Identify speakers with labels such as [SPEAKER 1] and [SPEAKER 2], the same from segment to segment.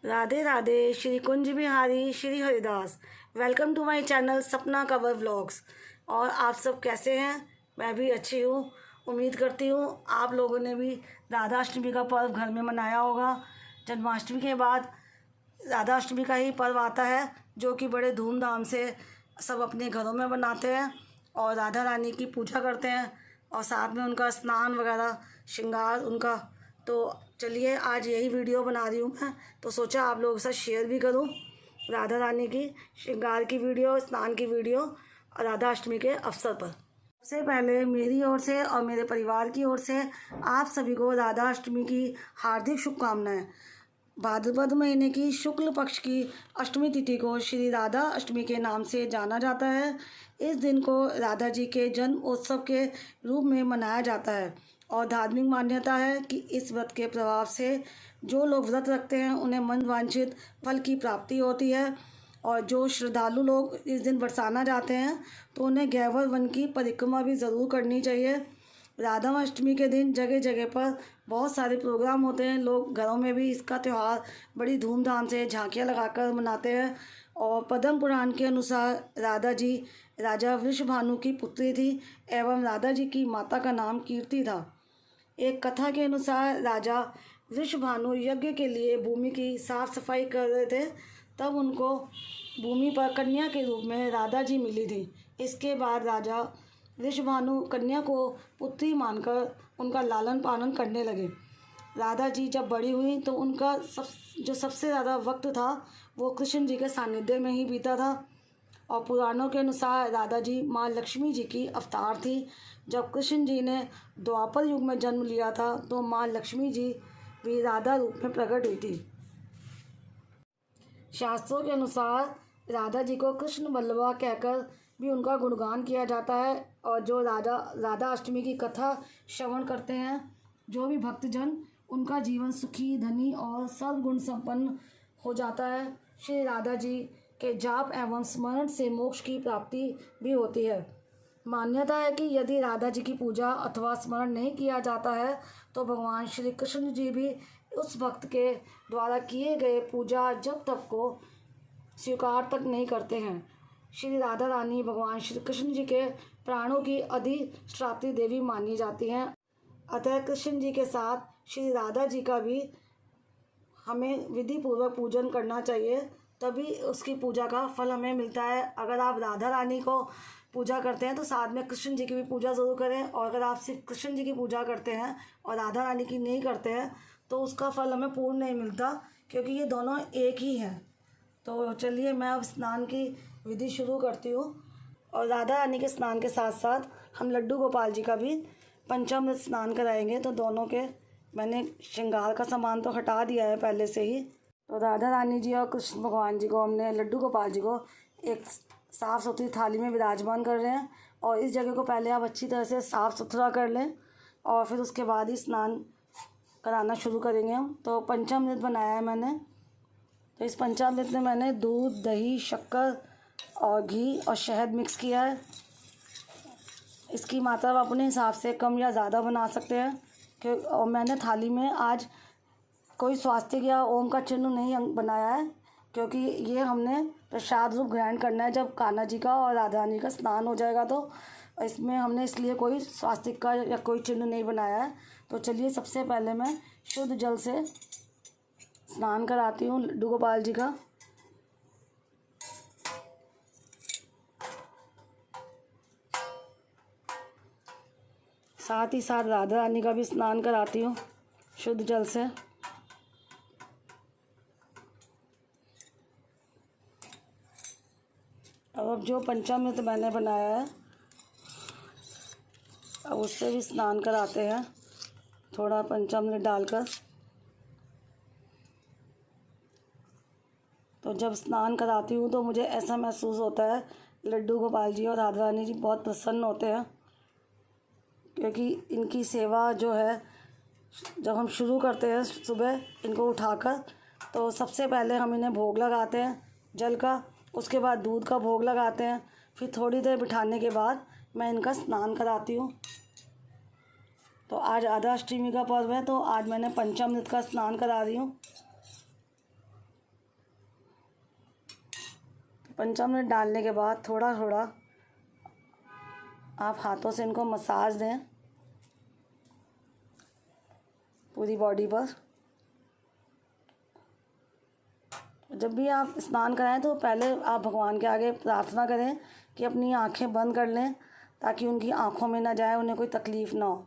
[SPEAKER 1] Radhe Radhe. Shri Kunj Bihari Shri Haridas. Welcome to my channel Sapna cover vlogs. और आप सब कैसे हैं? मैं भी अच्छी हूँ। उम्मीद करती हूँ आप लोगों ने भी राधाष्टमी का पर्व घर में मनाया होगा। जन्माष्टमी के बाद राधाष्टमी का ही पर्व आता है, जो कि बड़े धूमधाम से सब अपने घरों में बनाते हैं और राधा रानी की पूजा करते हैं और साथ में उनका स्नान वगैरह श्रृंगार उनका। तो चलिए आज यही वीडियो बना रही हूँ मैं, तो सोचा आप लोगों के साथ शेयर भी करूँ राधा रानी की श्रृंगार की वीडियो, स्नान की वीडियो और राधा अष्टमी के अवसर पर। सबसे पहले मेरी ओर से और मेरे परिवार की ओर से आप सभी को राधा अष्टमी की हार्दिक शुभकामनाएं। भाद्रपद महीने की शुक्ल पक्ष की अष्टमी तिथि को श्री राधा अष्टमी के नाम से जाना जाता है। इस दिन को राधा जी के जन्म उत्सव के रूप में मनाया जाता है और धार्मिक मान्यता है कि इस व्रत के प्रभाव से जो लोग व्रत रखते हैं उन्हें मन वांछित फल की प्राप्ति होती है। और जो श्रद्धालु लोग इस दिन बरसाना जाते हैं तो उन्हें गैवर वन की परिक्रमा भी ज़रूर करनी चाहिए। राधा अष्टमी के दिन जगह जगह पर बहुत सारे प्रोग्राम होते हैं। लोग घरों में भी इसका त्यौहार बड़ी धूमधाम से झांकियाँ लगाकर मनाते हैं। और पद्म पुराण के अनुसार राधा जी राजा वृषभानु की पुत्री थी एवं राधा जी की माता का नाम कीर्ति था। एक कथा के अनुसार राजा वृषभानु यज्ञ के लिए भूमि की साफ सफाई कर रहे थे, तब उनको भूमि पर कन्या के रूप में राधा जी मिली थी। इसके बाद राजा वृषभानु कन्या को पुत्री मानकर उनका लालन पालन करने लगे। राधा जी जब बड़ी हुई तो उनका सबसे ज़्यादा वक्त था वो कृष्ण जी के सानिध्य में ही बीता था। और पुराणों के अनुसार राधा जी माँ लक्ष्मी जी की अवतार थी। जब कृष्ण जी ने द्वापर युग में जन्म लिया था तो माँ लक्ष्मी जी भी राधा रूप में प्रकट हुई थी। शास्त्रों के अनुसार राधा जी को कृष्ण वल्लभा कहकर भी उनका गुणगान किया जाता है। और जो राधा अष्टमी की कथा श्रवण करते हैं जो भी भक्तजन, उनका जीवन सुखी धनी और सर्वगुण संपन्न हो जाता है। श्री राधा जी के जाप एवं स्मरण से मोक्ष की प्राप्ति भी होती है। मान्यता है कि यदि राधा जी की पूजा अथवा स्मरण नहीं किया जाता है तो भगवान श्री कृष्ण जी भी उस भक्त के द्वारा किए गए पूजा जप तप को स्वीकार तक नहीं करते हैं। श्री राधा रानी भगवान श्री कृष्ण जी के प्राणों की अधिष्ठात्री देवी मानी जाती हैं। अतः कृष्ण जी के साथ श्री राधा जी का भी हमें विधि पूर्वक पूजन करना चाहिए, तभी उसकी पूजा का फल हमें मिलता है। अगर आप राधा रानी को पूजा करते हैं तो साथ में कृष्ण जी की भी पूजा ज़रूर करें। और अगर आप सिर्फ कृष्ण जी की पूजा करते हैं और राधा रानी की नहीं करते हैं तो उसका फल हमें पूर्ण नहीं मिलता, क्योंकि ये दोनों एक ही हैं। तो चलिए मैं अब स्नान की विधि शुरू करती हूँ। और राधा रानी के स्नान के साथ साथ हम लड्डू गोपाल जी का भी पंचामृत स्नान कराएंगे। तो दोनों के मैंने श्रृंगार का सामान तो हटा दिया है पहले से ही। तो राधा रानी जी और कृष्ण भगवान जी को हमने लड्डू गोपाल जी को एक साफ़ सुथरी थाली में विराजमान कर रहे हैं। और इस जगह को पहले आप अच्छी तरह से साफ़ सुथरा कर लें और फिर उसके बाद ही स्नान कराना शुरू करेंगे हम। तो पंचामृत बनाया है मैंने। तो इस पंचामृत में मैंने दूध, दही, शक्कर और घी और शहद मिक्स किया है। इसकी मात्रा आप अपने हिसाब से कम या ज़्यादा बना सकते हैं। और मैंने थाली में आज कोई स्वास्तिक या ओम का चिन्ह नहीं बनाया है, क्योंकि ये हमने प्रसाद रूप ग्रहण करना है जब कान्हा जी का और राधा रानी का स्नान हो जाएगा। तो इसमें हमने इसलिए कोई स्वास्तिक का या कोई चिन्ह नहीं बनाया है। तो चलिए सबसे पहले मैं शुद्ध जल से स्नान कराती हूँ लड्डू गोपाल जी का। साथ ही साथ राधा रानी का भी स्नान कराती हूँ शुद्ध जल से। अब जो पंचामृत मैंने बनाया है अब उससे भी स्नान कराते हैं, थोड़ा पंचामृत डालकर। तो जब स्नान कराती हूँ तो मुझे ऐसा महसूस होता है लड्डू गोपाल जी और राधा रानी जी बहुत प्रसन्न होते हैं, क्योंकि इनकी सेवा जो है जब हम शुरू करते हैं सुबह इनको उठाकर, तो सबसे पहले हम इन्हें भोग लगाते हैं जल का, उसके बाद दूध का भोग लगाते हैं, फिर थोड़ी देर बिठाने के बाद मैं इनका स्नान कराती हूँ। तो आज राधा अष्टमी का पर्व है तो आज मैंने पंचामृत का स्नान करा रही हूँ। पंचामृत डालने के बाद थोड़ा थोड़ा आप हाथों से इनको मसाज दें पूरी बॉडी पर। जब भी आप स्नान कराएं तो पहले आप भगवान के आगे प्रार्थना करें कि अपनी आंखें बंद कर लें ताकि उनकी आंखों में ना जाए, उन्हें कोई तकलीफ़ ना हो।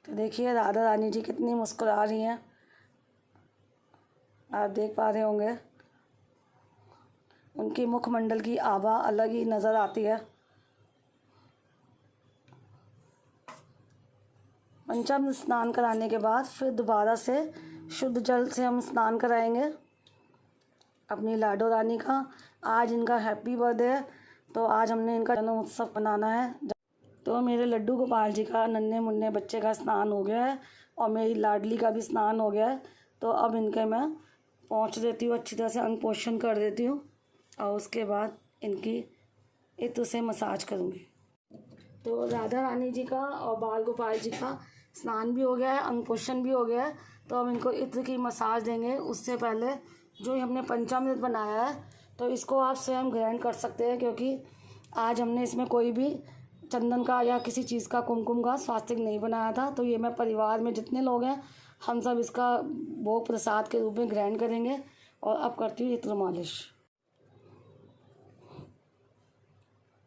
[SPEAKER 1] तो देखिए राधा रानी जी कितनी मुस्कुरा रही हैं, आप देख पा रहे होंगे। उनकी मुखमंडल की आभा अलग ही नज़र आती है। पंचामृत स्नान कराने के बाद फिर दोबारा से शुद्ध जल से हम स्नान कराएंगे अपनी लाडो रानी का। आज इनका हैप्पी बर्थडे है, तो आज हमने इनका जन्म उत्सव मनाना है। तो मेरे लड्डू गोपाल जी का, नन्हे मुन्ने बच्चे का स्नान हो गया है और मेरी लाडली का भी स्नान हो गया है। तो अब इनके मैं पोंछ देती हूँ, अच्छी तरह से अंग पोषण कर देती हूँ और उसके बाद इनकी इत्र से मसाज करूँगी। तो राधा रानी जी का और बाल गोपाल जी का स्नान भी हो गया है, अंग पोषण भी हो गया है। तो अब इनको इत्र की मसाज देंगे। उससे पहले जो हमने पंचामृत बनाया है तो इसको आप स्वयं ग्रहण कर सकते हैं, क्योंकि आज हमने इसमें कोई भी चंदन का या किसी चीज़ का, कुमकुम का स्वास्तिक नहीं बनाया था। तो ये मैं परिवार में जितने लोग हैं हम सब इसका भोग प्रसाद के रूप में ग्रहण करेंगे। और अब करती हूँ इत्र मालिश।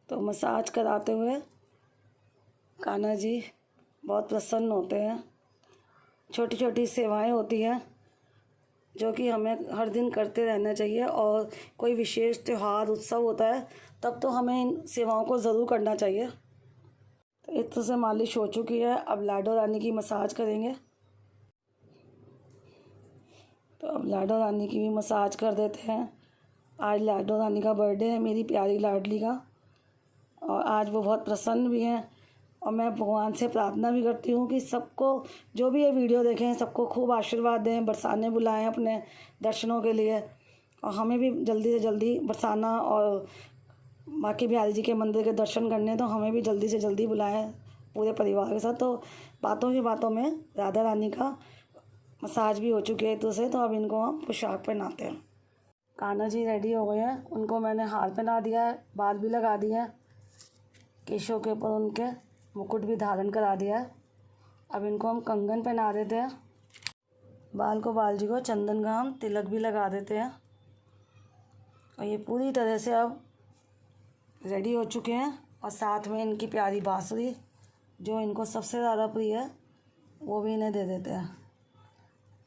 [SPEAKER 1] तो मसाज कराते हुए कान्हा जी बहुत प्रसन्न होते हैं। छोटी छोटी सेवाएं होती हैं जो कि हमें हर दिन करते रहना चाहिए, और कोई विशेष त्यौहार उत्सव होता है तब तो हमें इन सेवाओं को ज़रूर करना चाहिए। तो इत्र से मालिश हो चुकी है, अब लाडो रानी की मसाज करेंगे। तो अब लाडो रानी की भी मसाज कर देते हैं। आज लाडो रानी का बर्थडे है, मेरी प्यारी लाडली का, और आज वो बहुत प्रसन्न भी हैं। और मैं भगवान से प्रार्थना भी करती हूँ कि सबको, जो भी ये वीडियो देखें, सबको खूब आशीर्वाद दें, बरसाने बुलाएं अपने दर्शनों के लिए, और हमें भी जल्दी से जल्दी बरसाना और बाकी बिहारी जी के मंदिर के दर्शन करने, तो हमें भी जल्दी से जल्दी बुलाएं पूरे परिवार के साथ। तो बातों ही बातों में राधा रानी का मसाज भी हो चुकी है तो अब इनको हम पोशाक पहनाते हैं। कान्हा जी रेडी हो गए हैं, उनको मैंने हार पहना दिया है, बाल भी लगा दिए हैं, केशों के ऊपर उनके मुकुट भी धारण करा दिया है। अब इनको हम कंगन पहना देते हैं। बाल गोपाल जी को चंदन का हम तिलक भी लगा देते हैं। और ये पूरी तरह से अब रेडी हो चुके हैं। और साथ में इनकी प्यारी बांसुरी जो इनको सबसे ज़्यादा प्रिय है वो भी इन्हें दे देते हैं।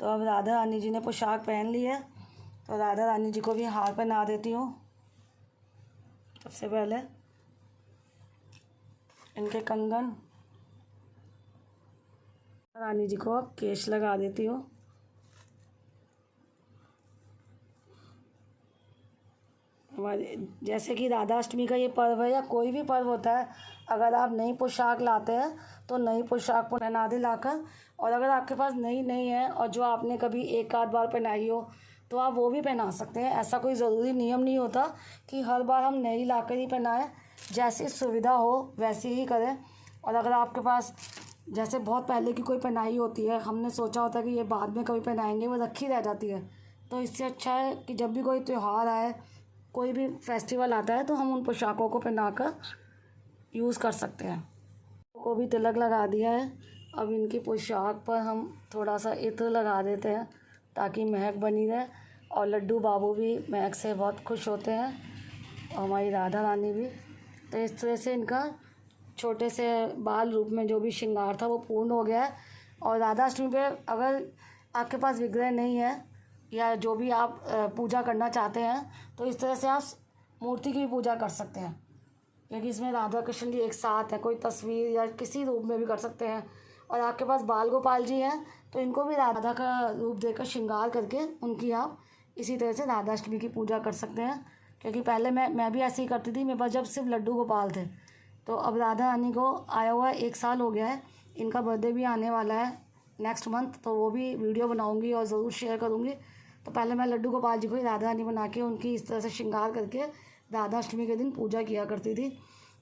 [SPEAKER 1] तो अब राधा रानी जी ने पोशाक पहन ली है, तो राधा रानी जी को भी हार पहना देती हूँ। सबसे पहले इनके कंगन, रानी जी को अब केश लगा देती हूँ। हमारे जैसे कि राधाष्टमी का ये पर्व है या कोई भी पर्व होता है, अगर आप नई पोशाक लाते हैं तो नई पोशाक पहना दे लाकर, और अगर आपके पास नई नहीं है और जो आपने कभी एक आध बार पहनाई हो तो आप वो भी पहना सकते हैं। ऐसा कोई ज़रूरी नियम नहीं होता कि हर बार हम नई लाकर ही पहनाएं, जैसी सुविधा हो वैसी ही करें। और अगर आपके पास जैसे बहुत पहले की कोई पहनाई होती है, हमने सोचा होता है कि ये बाद में कभी पहनाएंगे, वो रखी रह जाती है, तो इससे अच्छा है कि जब भी कोई त्यौहार आए, कोई भी फेस्टिवल आता है, तो हम उन पोशाकों को पहनाकर यूज़ कर सकते हैं। को भी तिलक लगा दिया है। अब इनकी पोशाक पर हम थोड़ा सा इत्र लगा देते हैं ताकि महक बनी रहे, और लड्डू बाबू भी महक से बहुत खुश होते हैं और हमारी राधा रानी भी। तो इस तरह से इनका छोटे से बाल रूप में जो भी श्रृंगार था वो पूर्ण हो गया है। और राधाष्टमी पे अगर आपके पास विग्रह नहीं है या जो भी आप पूजा करना चाहते हैं, तो इस तरह से आप मूर्ति की भी पूजा कर सकते हैं, क्योंकि इसमें राधा कृष्ण जी एक साथ है। कोई तस्वीर या किसी रूप में भी कर सकते हैं। और आपके पास बाल गोपाल जी हैं तो इनको भी राधा का रूप देकर श्रृंगार करके उनकी आप इसी तरह से राधाष्टमी की पूजा कर सकते हैं। क्योंकि पहले मैं भी ऐसे ही करती थी, मेरे पास जब सिर्फ लड्डू गोपाल थे। तो अब राधा रानी को आया हुआ 1 साल हो गया है, इनका बर्थडे भी आने वाला है नेक्स्ट मंथ, तो वो भी वीडियो बनाऊँगी और ज़रूर शेयर करूँगी। तो पहले मैं लड्डू गोपाल जी को ही राधा रानी बना के उनकी इस तरह से श्रृंगार करके राधाष्टमी के दिन पूजा किया करती थी।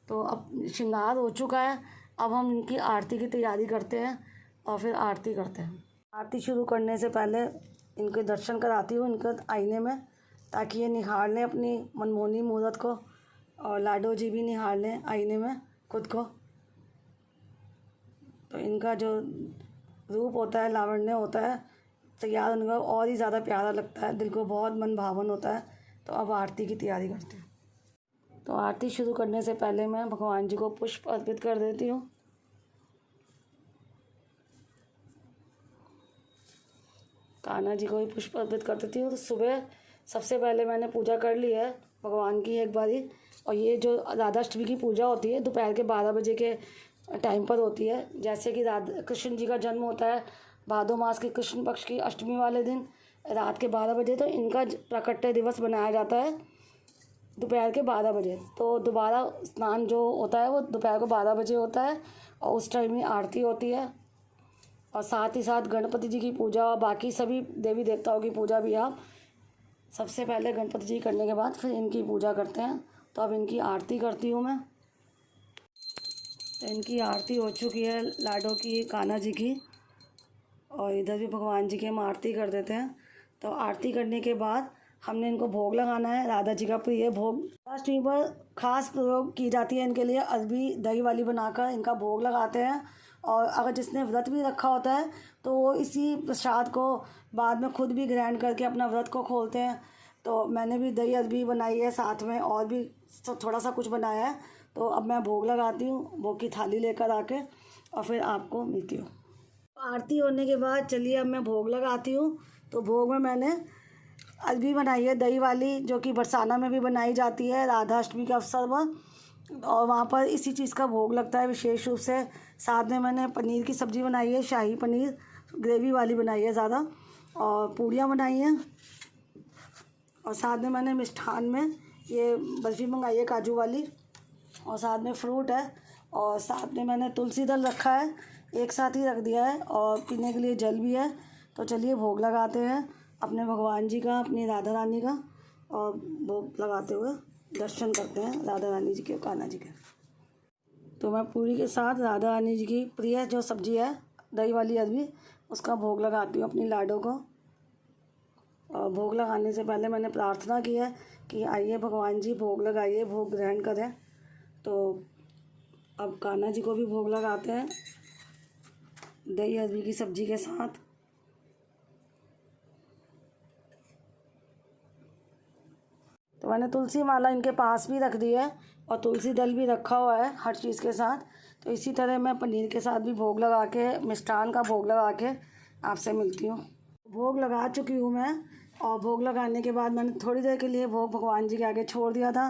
[SPEAKER 1] तो अब श्रृंगार हो चुका है, अब हम इनकी आरती की तैयारी करते हैं और फिर आरती करते हैं। आरती शुरू करने से पहले इनके दर्शन कराती हूँ इनका आईने में, ताकि ये निहार लें अपनी मनमोहनी मूरत को, और लाडो जी भी निहार लें आईने में खुद को। तो इनका जो रूप होता है, लावण्य होता है तैयार होने का, और ही ज़्यादा प्यारा लगता है, दिल को बहुत मन भावन होता है। तो अब आरती की तैयारी करती हूँ। तो आरती शुरू करने से पहले मैं भगवान जी को पुष्प अर्पित कर देती हूँ। कान्हा जी को भी पुष्प अर्पित कर देती हूँ। तो सुबह सबसे पहले मैंने पूजा कर ली है भगवान की एक बारी, और ये जो राधाष्टमी की पूजा होती है दोपहर के 12 बजे के टाइम पर होती है। जैसे कि राधा कृष्ण जी का जन्म होता है भादो मास के कृष्ण पक्ष की अष्टमी वाले दिन रात के 12 बजे, तो इनका प्राकट्य दिवस बनाया जाता है दोपहर के 12 बजे। तो दोबारा स्नान जो होता है वो दोपहर को 12 बजे होता है, और उस टाइम में आरती होती है, और साथ ही साथ गणपति जी की पूजा और बाकी सभी देवी देवताओं की पूजा भी आप सबसे पहले गणपति जी करने के बाद फिर इनकी पूजा करते हैं। तो अब इनकी आरती करती हूँ मैं। तो इनकी आरती हो चुकी है लाडो की, कान्हा जी की, और इधर भी भगवान जी की हम आरती कर देते हैं। तो आरती करने के बाद हमने इनको भोग लगाना है, राधा जी का प्रिय भोग। अष्टमी पर खास प्रयोग की जाती है इनके लिए, अरबी दही वाली बनाकर इनका भोग लगाते हैं। और अगर जिसने व्रत भी रखा होता है तो वो इसी प्रसाद को बाद में खुद भी ग्रहण करके अपना व्रत को खोलते हैं। तो मैंने भी दही अरबी बनाई है, साथ में और भी थोड़ा सा कुछ बनाया है। तो अब मैं भोग लगाती हूँ, भोग की थाली लेकर आके, और फिर आपको मिलती हूँ। आरती होने के बाद चलिए अब मैं भोग लगाती हूँ। तो भोग में मैंने अरबी बनाई है दही वाली, जो कि बरसाना में भी बनाई जाती है राधा अष्टमी के अवसर पर, और वहाँ पर इसी चीज़ का भोग लगता है विशेष रूप से। साथ में मैंने पनीर की सब्ज़ी बनाई है, शाही पनीर ग्रेवी वाली बनाई है ज़्यादा, और पूड़ियाँ बनाई हैं, और साथ में मैंने मिष्ठान में ये बर्फ़ी मंगाई है काजू वाली, और साथ में फ्रूट है, और साथ में मैंने तुलसी दल रखा है, एक साथ ही रख दिया है, और पीने के लिए जल भी है। तो चलिए भोग लगाते हैं अपने भगवान जी का, अपनी राधा रानी का, और भोग लगाते हुए दर्शन करते हैं राधा रानी जी के, कान्हा जी के। तो मैं पूरी के साथ राधा रानी जी की प्रिय जो सब्ज़ी है दही वाली अरबी, उसका भोग लगाती हूँ अपनी लाडो को। और भोग लगाने से पहले मैंने प्रार्थना की है कि आइए भगवान जी भोग लगाइए, भोग ग्रहण करें। तो अब कान्हा जी को भी भोग लगाते हैं दही अरबी की सब्ज़ी के साथ। तो मैंने तुलसी माला इनके पास भी रख दी है, और तुलसी दल भी रखा हुआ है हर चीज़ के साथ। तो इसी तरह मैं पनीर के साथ भी भोग लगा के, मिष्ठान का भोग लगा के आपसे मिलती हूँ। भोग लगा चुकी हूँ मैं, और भोग लगाने के बाद मैंने थोड़ी देर के लिए भोग भगवान जी के आगे छोड़ दिया था।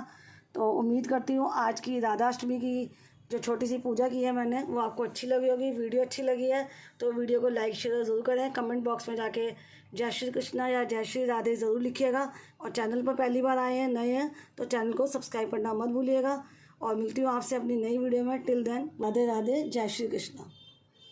[SPEAKER 1] तो उम्मीद करती हूँ आज की राधाष्टमी की जो छोटी सी पूजा की है मैंने, वो आपको अच्छी लगी होगी। वीडियो अच्छी लगी है तो वीडियो को लाइक शेयर ज़रूर करें। कमेंट बॉक्स में जाके जय श्री कृष्णा या जय श्री राधे ज़रूर लिखिएगा, और चैनल पर पहली बार आए हैं, नए हैं, तो चैनल को सब्सक्राइब करना मत भूलिएगा। और मिलती हूँ आपसे अपनी नई वीडियो में। टिल देन राधे राधे, जय श्री कृष्णा।